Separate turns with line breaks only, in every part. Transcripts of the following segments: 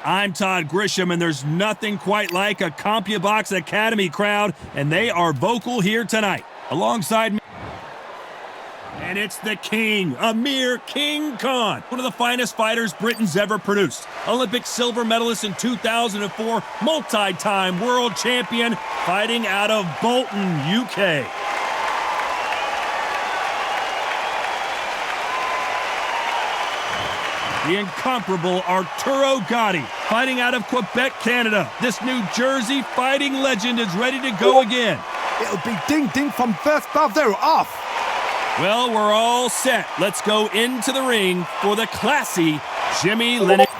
I'm Todd Grisham, and there's nothing quite like a CompuBox Academy crowd, and they are vocal here tonight. Alongside me, and it's the King, Amir King Khan, one of the finest fighters Britain's ever produced. Olympic silver medalist in 2004, multi-time world champion, fighting out of Bolton, UK. The incomparable Arturo Gatti, fighting out of Quebec, Canada. This New Jersey fighting legend is ready to go again.
It'll be ding-ding from first bell. They're off.
Well, we're all set. Let's go into the ring for the classy Jimmy Lennox.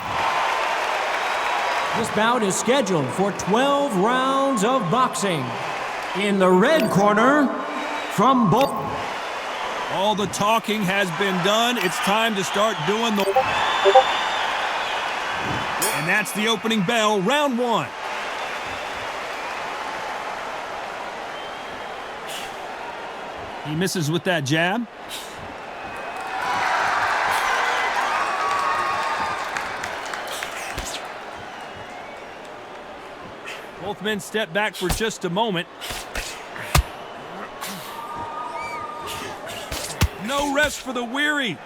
This bout is scheduled for 12 rounds of boxing. In the red corner, from Bolton.
All the talking has been done. It's time to start doing the... And that's the opening bell, round one. He misses with that jab. Both men step back for just a moment. No rest for the weary.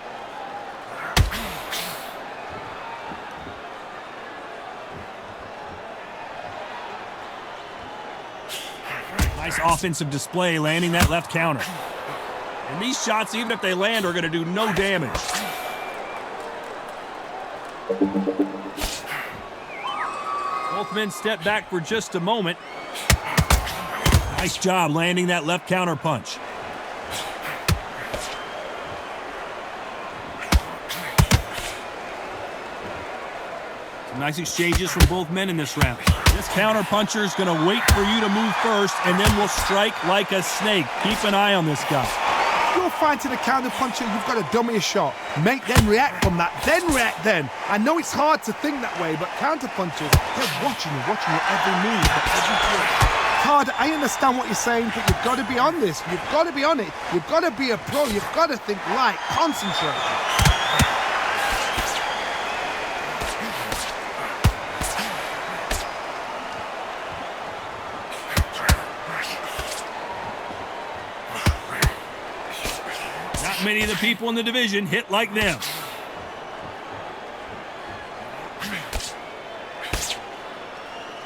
Nice offensive display, landing that left counter. And these shots, even if they land, are going to do no damage. Both men step back for just a moment. Nice job landing that left counter punch. Some nice exchanges from both men in this round. This counter puncher is going to wait for you to move first, and then will strike like a snake. Keep an eye on this guy.
You're fighting a counter puncher, you've got to dummy a shot. Make them react from that, then react then. I know it's hard to think that way, but counter punchers, they're watching your every move, every punch. Todd, I understand what you're saying, but you've got to be on this. You've got to be on it. You've got to be a pro. You've got to think light, concentrate.
Many of the people in the division hit like them.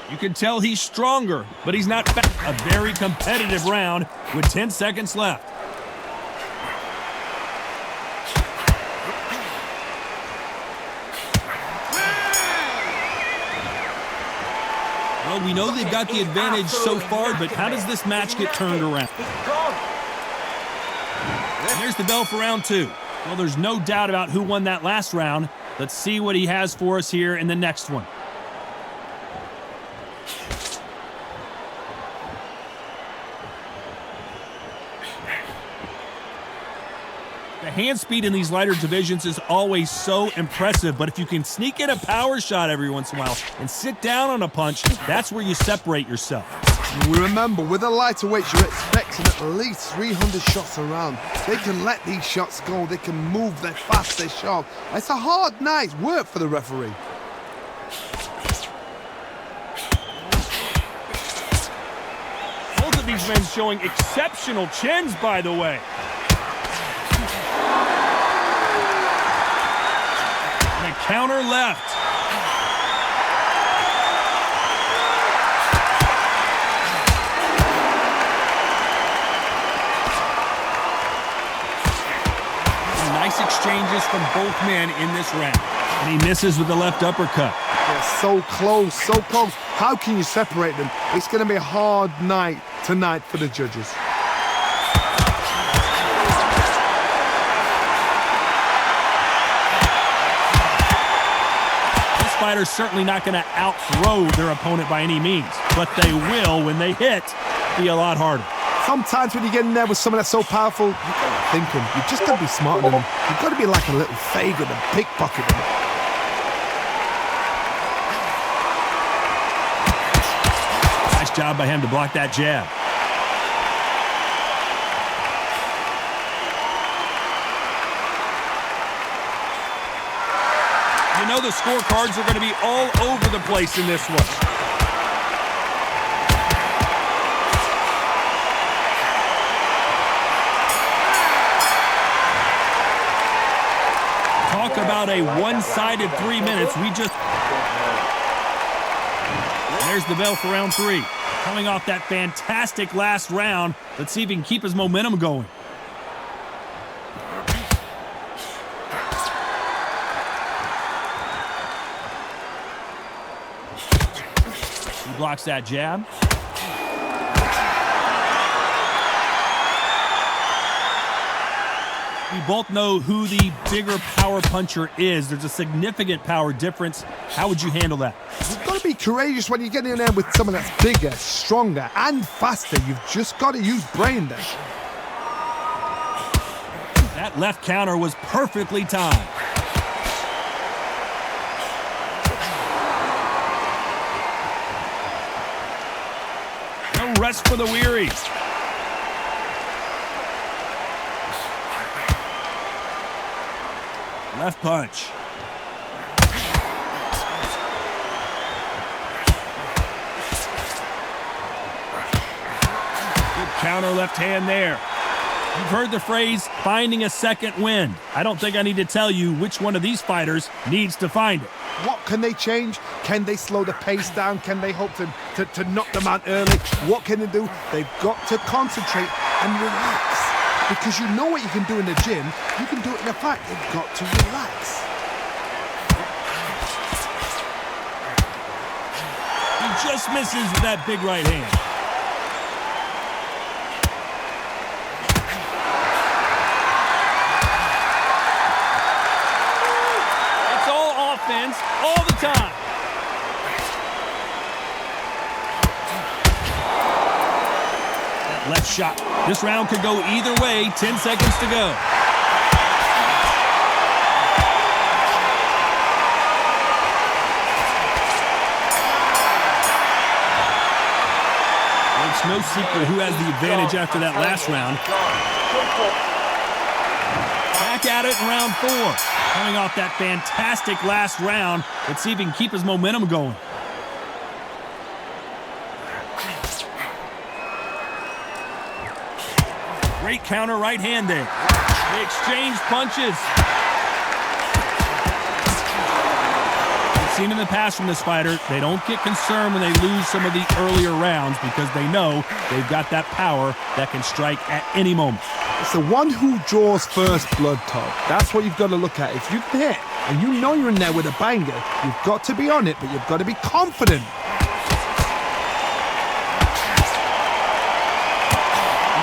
You can tell he's stronger, but he's not fat. A very competitive round with 10 seconds left. Well, we know they've got the advantage so far, but how does this match get turned around? There's the bell for round two. Well, there's no doubt about who won that last round. Let's see what he has for us here in the next one. The hand speed in these lighter divisions is always so impressive, but if you can sneak in a power shot every once in a while and sit down on a punch, that's where you separate yourself.
Remember, with the lighterweights, you're expecting at least 300 shots around. They can let these shots go. They can move. They're fast. They're sharp. It's a hard night's work for the referee.
Both of these men showing exceptional chins, by the way. And a counter left. Exchanges from both men in this round. And he misses with the left uppercut.
They're so close, so close. How can you separate them? It's going to be a hard night tonight for the judges.
This fighter's certainly not going to out-throw their opponent by any means, but they will, when they hit, be a lot harder.
Sometimes when you get in there with someone that's so powerful, you've got to think him. You've just got to be smarter than him. You've got to be like a little Fagin and pickpocket him.
Nice job by him to block that jab. You know the scorecards are going to be all over the place in this one. Talk about a one-sided 3 minutes. There's the bell for round 3. Coming off that fantastic last round, let's see if he can keep his momentum going. He blocks that jab. We both know who the bigger power puncher is. There's a significant power difference. How would you handle that?
You've got to be courageous when you get in there with someone that's bigger, stronger, and faster. You've just got to use brain there.
That left counter was perfectly timed. No rest for the weary. Left punch. Good counter left hand there. You've heard the phrase, finding a second wind. I don't think I need to tell you which one of these fighters needs to find it.
What can they change? Can they slow the pace down? Can they hope to knock them out early? What can they do? They've got to concentrate and relax. Because you know what you can do in the gym, you can do it in a fight. You've got to relax.
He just misses with that big right hand. It's all offense, all the time. That left shot. This round could go either way. 10 seconds to go. It's no secret who has the advantage after that last round. Back at it in round 4. Coming off that fantastic last round. Let's see if he can keep his momentum going. Great counter right hand there. They exchange punches. We've seen in the past from this fighter, they don't get concerned when they lose some of the earlier rounds because they know they've got that power that can strike at any moment.
It's the one who draws first blood, Todd. That's what you've got to look at. If you can hit and you know you're in there with a banger, you've got to be on it, but you've got to be confident.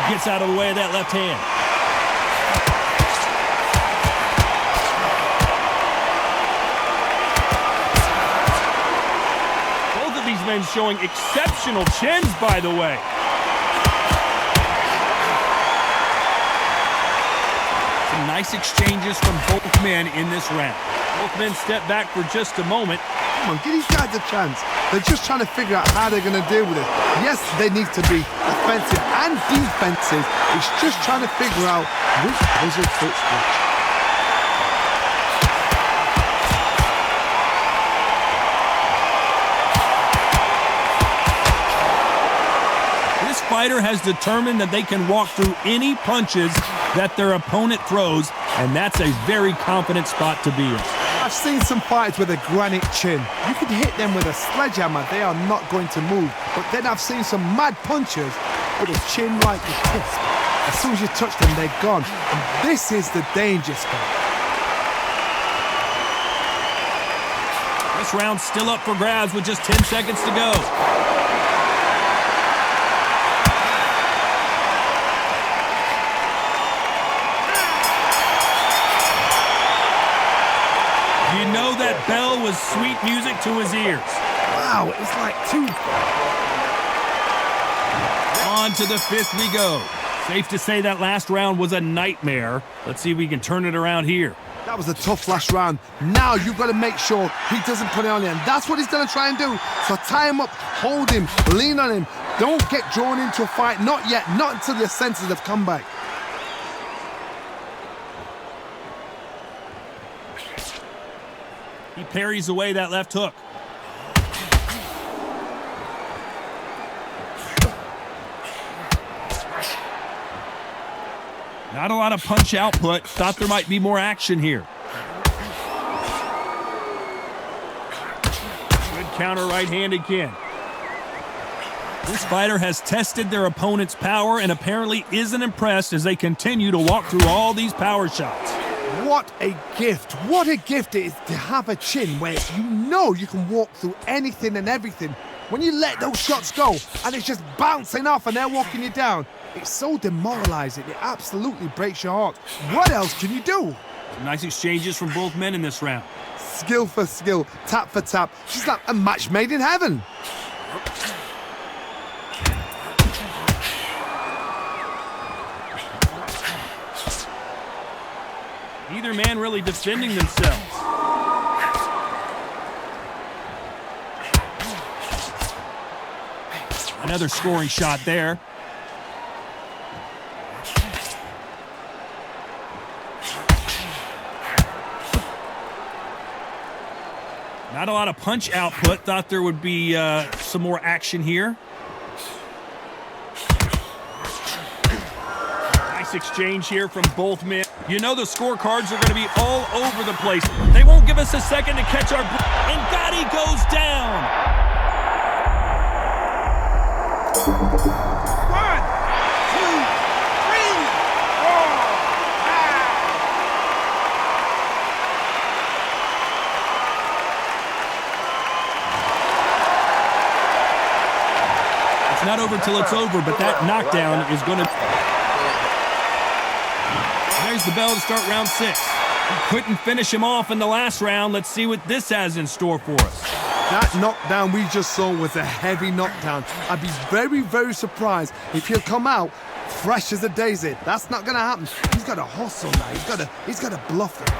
Gets out of the way of that left hand. Both of these men showing exceptional chins, by the way. Some nice exchanges from both men in this round. Both men step back for just a moment.
Come on, give these guys a chance. They're just trying to figure out how they're going to deal with it. Yes, they need to be offensive and defensive. It's just trying to figure out which puzzle fits which.
This fighter has determined that they can walk through any punches that their opponent throws, and that's a very confident spot to be in.
I've seen some fighters with a granite chin. You can hit them with a sledgehammer, they are not going to move. But then I've seen some mad punchers with a chin like a crisp. As soon as you touch them, they're gone. And this is the danger spot.
This round's still up for grabs with just 10 seconds to go. You know that bell was sweet music to his ears.
Wow, it's like two.
On to the 5th we go. Safe to say that last round was a nightmare. Let's see if we can turn it around here.
That was a tough last round. Now you've got to make sure he doesn't put it on you. And that's what he's going to try and do. So tie him up, hold him, lean on him. Don't get drawn into a fight. Not yet. Not until your senses have come back.
He parries away that left hook. Not a lot of punch output. Thought there might be more action here. Good counter right hand again. This fighter has tested their opponent's power and apparently isn't impressed as they continue to walk through all these power shots.
What a gift. What a gift it is to have a chin where you know you can walk through anything and everything. When you let those shots go and it's just bouncing off and they're walking you down, it's so demoralizing. It absolutely breaks your heart. What else can you do?
Some nice exchanges from both men in this round.
Skill for skill, tap for tap. Just like a match made in heaven.
Neither man really defending themselves. Another scoring shot there. Not a lot of punch output. Thought there would be some more action here. Nice exchange here from both men. You know the scorecards are going to be all over the place. They won't give us a second to catch our... And Gotti goes down.
1, 2, 3, 4, 5.
It's not over till it's over, but that knockdown is going to... There's the bell to start round 6. We couldn't finish him off in the last round. Let's see what this has in store for us.
That knockdown we just saw was a heavy knockdown. I'd be very, very surprised if he'll come out fresh as a daisy. That's not going to happen. He's got to hustle now. He's got to bluff it.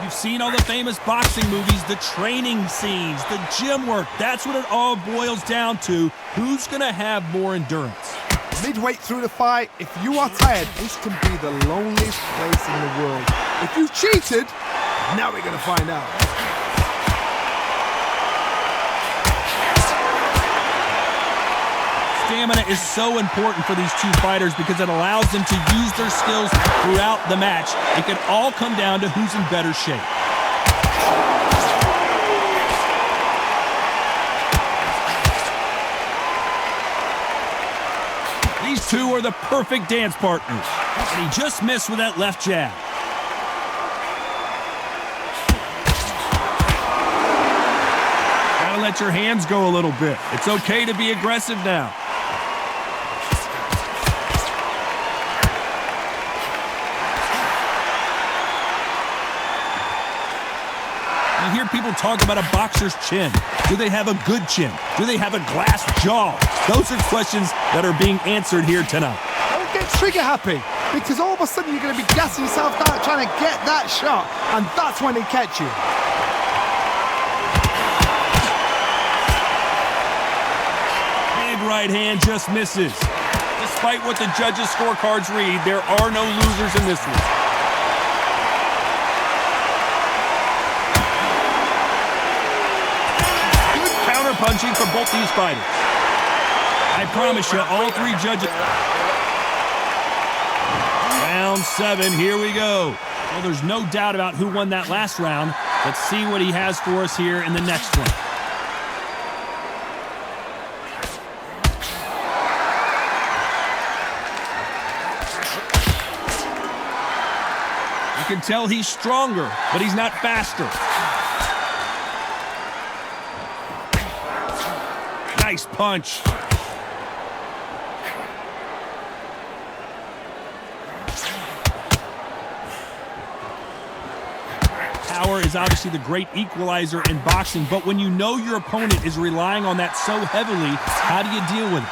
You've seen all the famous boxing movies, the training scenes, the gym work. That's what it all boils down to. Who's going to have more endurance?
Midway through the fight, if you are tired, this can be the loneliest place in the world. If you cheated, now we're going to find out.
Stamina is so important for these two fighters because it allows them to use their skills throughout the match. It can all come down to who's in better shape. These two are the perfect dance partners. And he just missed with that left jab. Gotta let your hands go a little bit. It's okay to be aggressive now. I hear people talk about a boxer's chin. Do they have a good chin? Do they have a glass jaw? Those are questions that are being answered here tonight.
Don't get trigger happy, because all of a sudden you're going to be gassing yourself out trying to get that shot, and that's when they catch you.
Big right hand just misses. Despite what the judges' scorecards read, there are no losers in this one. Punching for both these fighters. I promise you, all three judges. Round 7, here we go. Well, there's no doubt about who won that last round. Let's see what he has for us here in the next one. You can tell he's stronger, but he's not faster. Nice punch. Power is obviously the great equalizer in boxing, but when you know your opponent is relying on that so heavily, how do you deal with it?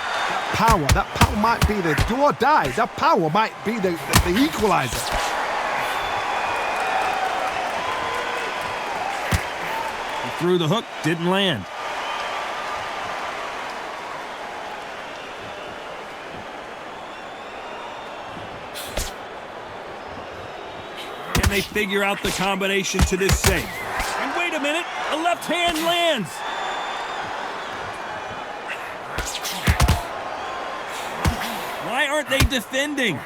That power might be the do or die. That power might be the equalizer.
He threw the hook, didn't land. Can they figure out the combination to this save? And wait a minute, a left hand lands. Why aren't they defending?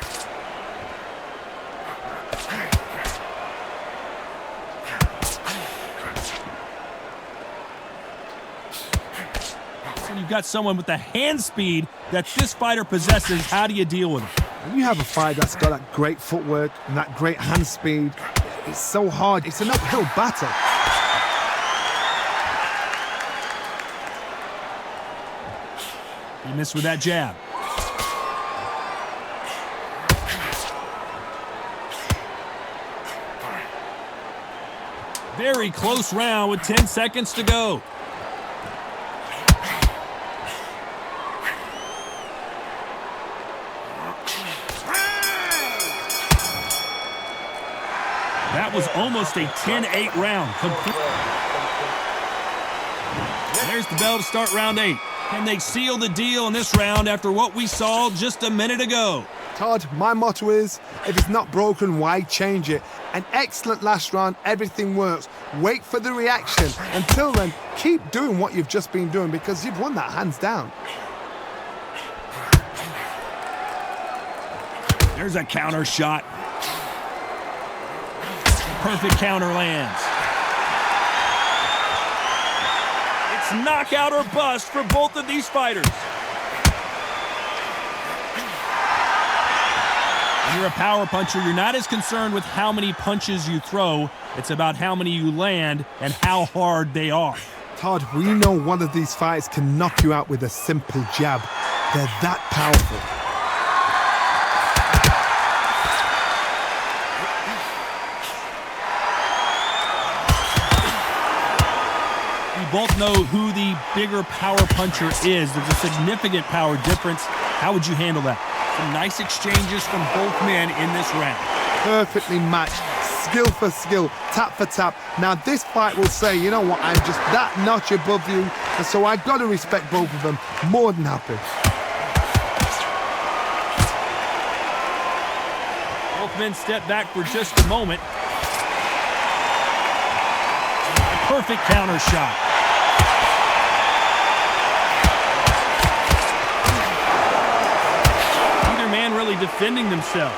So you've got someone with the hand speed that this fighter possesses. How do you deal with it?
When you have a fighter that's got that great footwork and that great hand speed, it's so hard. It's an uphill battle.
He missed with that jab. Very close round with 10 seconds to go. That was almost a 10-8 round. There's the bell to start round 8. Can they seal the deal in this round after what we saw just a minute ago?
Todd, my motto is, if it's not broken, why change it? An excellent last round, everything works. Wait for the reaction. Until then, keep doing what you've just been doing because you've won that hands down.
There's a counter shot. Perfect counter lands. It's knockout or bust for both of these fighters. When you're a power puncher, you're not as concerned with how many punches you throw. It's about how many you land and how hard they are.
Todd, we know one of these fights can knock you out with a simple jab. They're that powerful.
We both know who the bigger power puncher is. There's a significant power difference. How would you handle that? Some nice exchanges from both men in this round.
Perfectly matched, skill for skill, tap for tap. Now this fight will say, you know what, I'm just that notch above you, and so I got to respect both of them. More than happy.
Both men step back for just a moment. A perfect counter shot. Really defending themselves.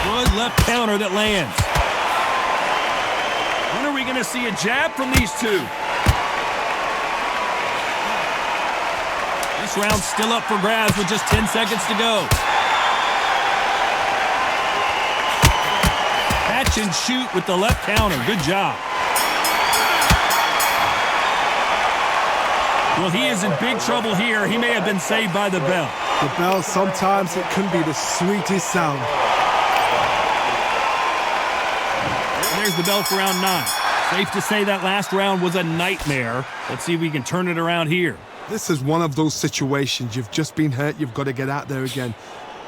Good left counter that lands. When are we going to see a jab from these two? This round's still up for grabs with just 10 seconds to go. Catch and shoot with the left counter. Good job. Well, he is in big trouble here. He may have been saved by the bell.
The bell, sometimes it can be the sweetest sound.
There's the bell for round 9. Safe to say that last round was a nightmare. Let's see if we can turn it around here.
This is one of those situations. You've just been hurt. You've got to get out there again.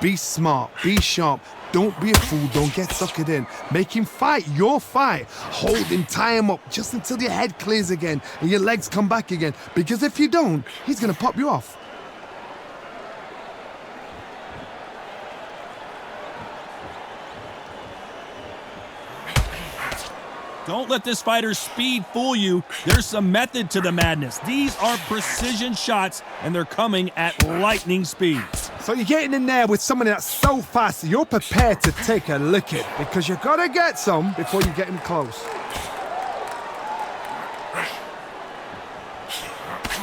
Be smart. Be sharp. Don't be a fool. Don't get suckered in. Make him fight your fight. Hold him, tie him up just until your head clears again and your legs come back again. Because if you don't, he's going to pop you off.
Don't let this fighter's speed fool you. There's some method to the madness. These are precision shots, and they're coming at lightning speed.
So you're getting in there with someone that's so fast, you're prepared to take a licking because you got to get some before you get him close.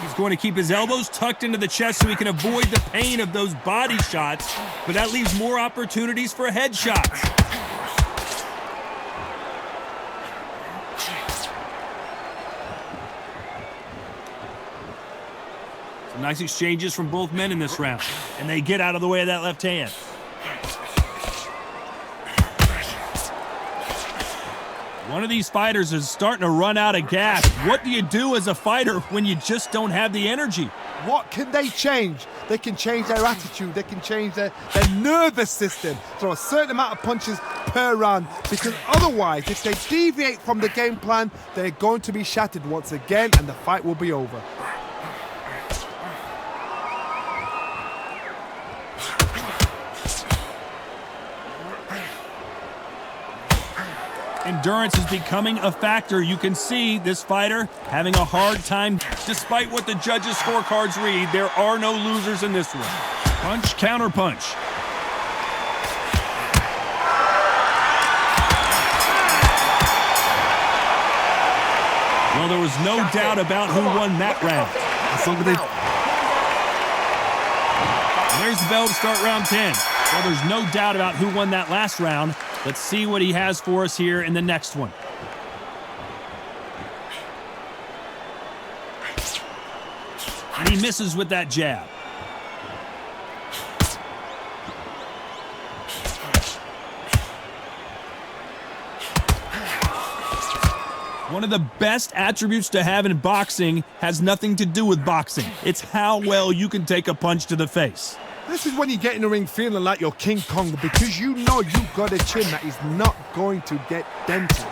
He's going to keep his elbows tucked into the chest so he can avoid the pain of those body shots, but that leaves more opportunities for headshots. Some nice exchanges from both men in this round, and they get out of the way of that left hand. One of these fighters is starting to run out of gas. What do you do as a fighter when you just don't have the energy?
What can they change? They can change their attitude. They can change their nervous system. Throw a certain amount of punches per round. Because otherwise, if they deviate from the game plan, they're going to be shattered once again and the fight will be over.
endurance is becoming a factor. You can see this fighter having a hard time. Despite what the judges' scorecards read, there are no losers in this one. Punch, counter punch. Well, there was no doubt about who won that round. There's the bell to start round 10. Well, there's no doubt about who won that last round. Let's see what he has for us here in the next one. And he misses with that jab. One of the best attributes to have in boxing has nothing to do with boxing. It's how well you can take a punch to the face.
This is when you get in the ring feeling like you're King Kong, because you know you've got a chin that is not going to get dented.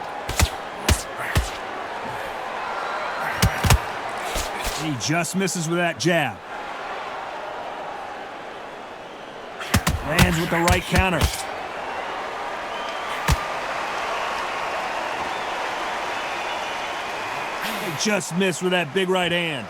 He just misses with that jab. Lands with the right counter. He just missed with that big right hand.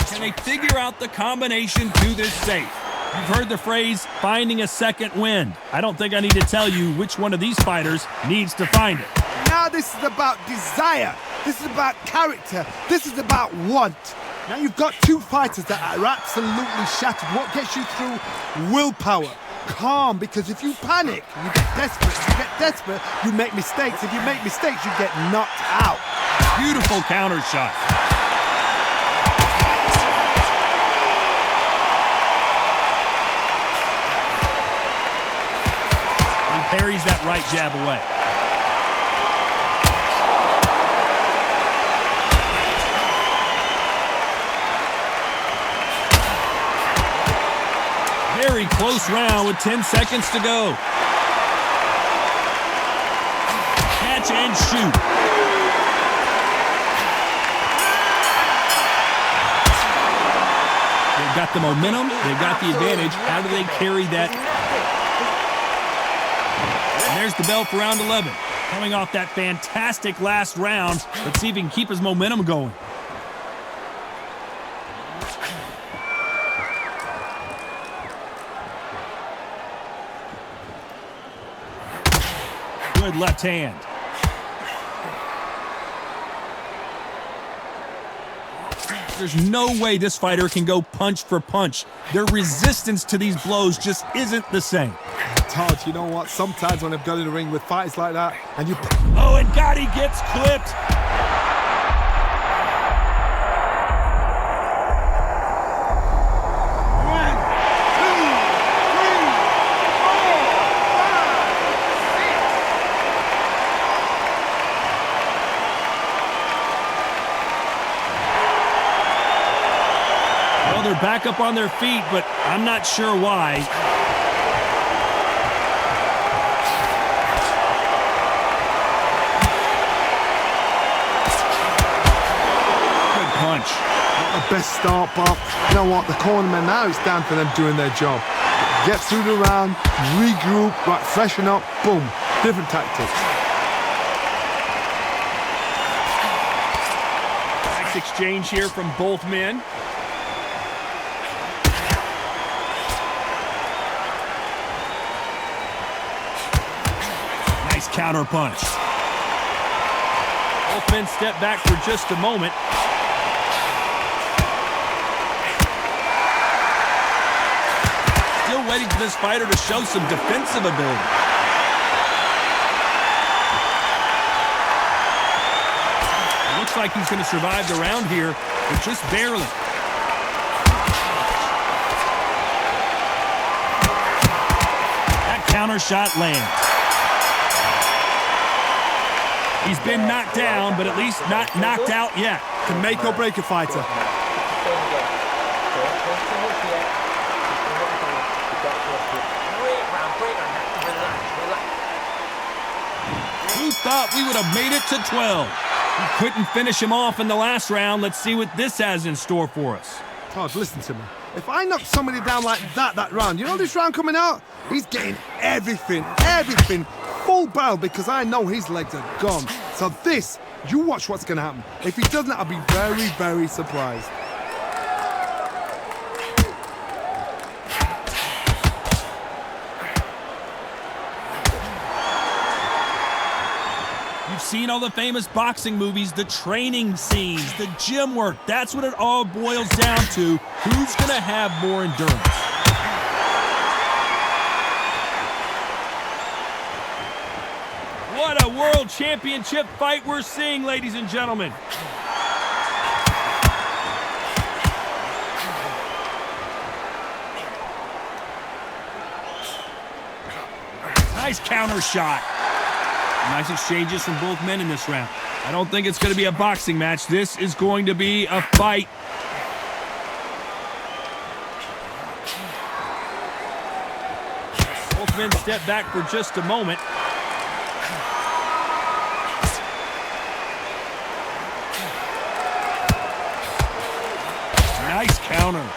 Can they figure out the combination to this safe? You've heard the phrase, finding a second wind. I don't think I need to tell you which one of these fighters needs to find it.
Now this is about desire. This is about character. This is about want. Now you've got two fighters that are absolutely shattered. What gets you through? Willpower. Calm, because if you panic, you get desperate. If you get desperate, you make mistakes. If you make mistakes, you get knocked out.
Beautiful counter shot. Parries that right jab away. Very close round with 10 seconds to go. Catch and shoot. They've got the momentum. They've got the advantage. How do they carry that? There's the bell for round 11. Coming off that fantastic last round, let's see if he can keep his momentum going. Good left hand. There's no way this fighter can go punch for punch. Their resistance to these blows just isn't the same.
Todd, you know what? Sometimes when I've got in the ring with fighters like that, and you...
Oh, and God, he gets clipped. Well, they're back up on their feet, but I'm not sure why. Punch.
Not the best start, but you know what? The cornermen now, it's down for them doing their job. Get through the round, regroup, right, freshen up, boom. Different tactics.
Nice exchange here from both men. Nice counter punch. Both men step back for just a moment. Still waiting for this fighter to show some defensive ability. It looks like he's going to survive the round here, but just barely. That counter shot lands. He's been knocked down, but at least not knocked out yet.
Can make or break a fighter.
Who thought we would have made it to 12? We couldn't finish him off in the last round. Let's see what this has in store for us.
Todd, listen to me. If I knock somebody down like that round, you know this round coming out? He's getting everything, full barrel, because I know his legs are gone. So this, you watch what's going to happen. If he doesn't, I'll be very, very surprised.
You've seen all the famous boxing movies, the training scenes, the gym work. That's what it all boils down to. Who's going to have more endurance? What a world championship fight we're seeing, ladies and gentlemen. Nice counter shot. Nice exchanges from both men in this round. I don't think it's going to be a boxing match. This is going to be a fight. Both men step back for just a moment. Nice counter.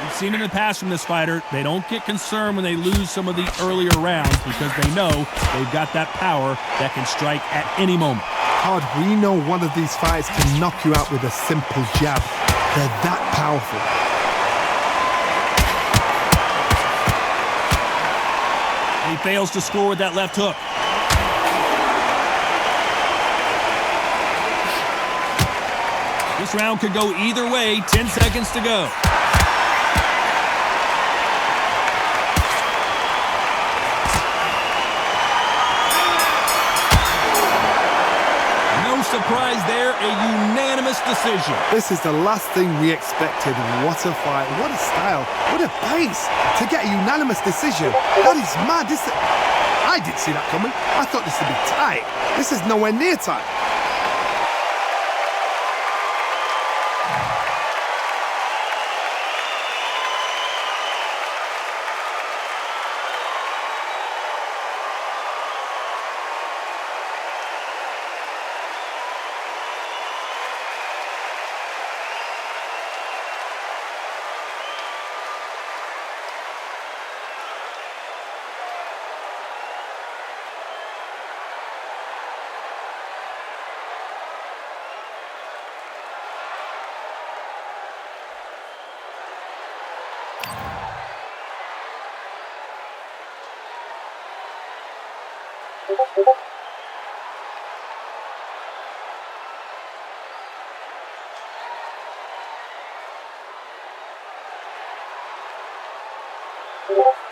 We've seen in the past from this fighter, they don't get concerned when they lose some of the earlier rounds because they know they've got that power that can strike at any moment.
Todd, we know one of these fighters can knock you out with a simple jab. They're that powerful.
And he fails to score with that left hook. This round could go either way. 10 seconds to go. Surprise there, a unanimous decision.
This is the last thing we expected. What a fight, what a style, what a pace to get a unanimous decision. That is mad. I didn't see that coming. I thought this would be tight. This is nowhere near tight.
Yeah.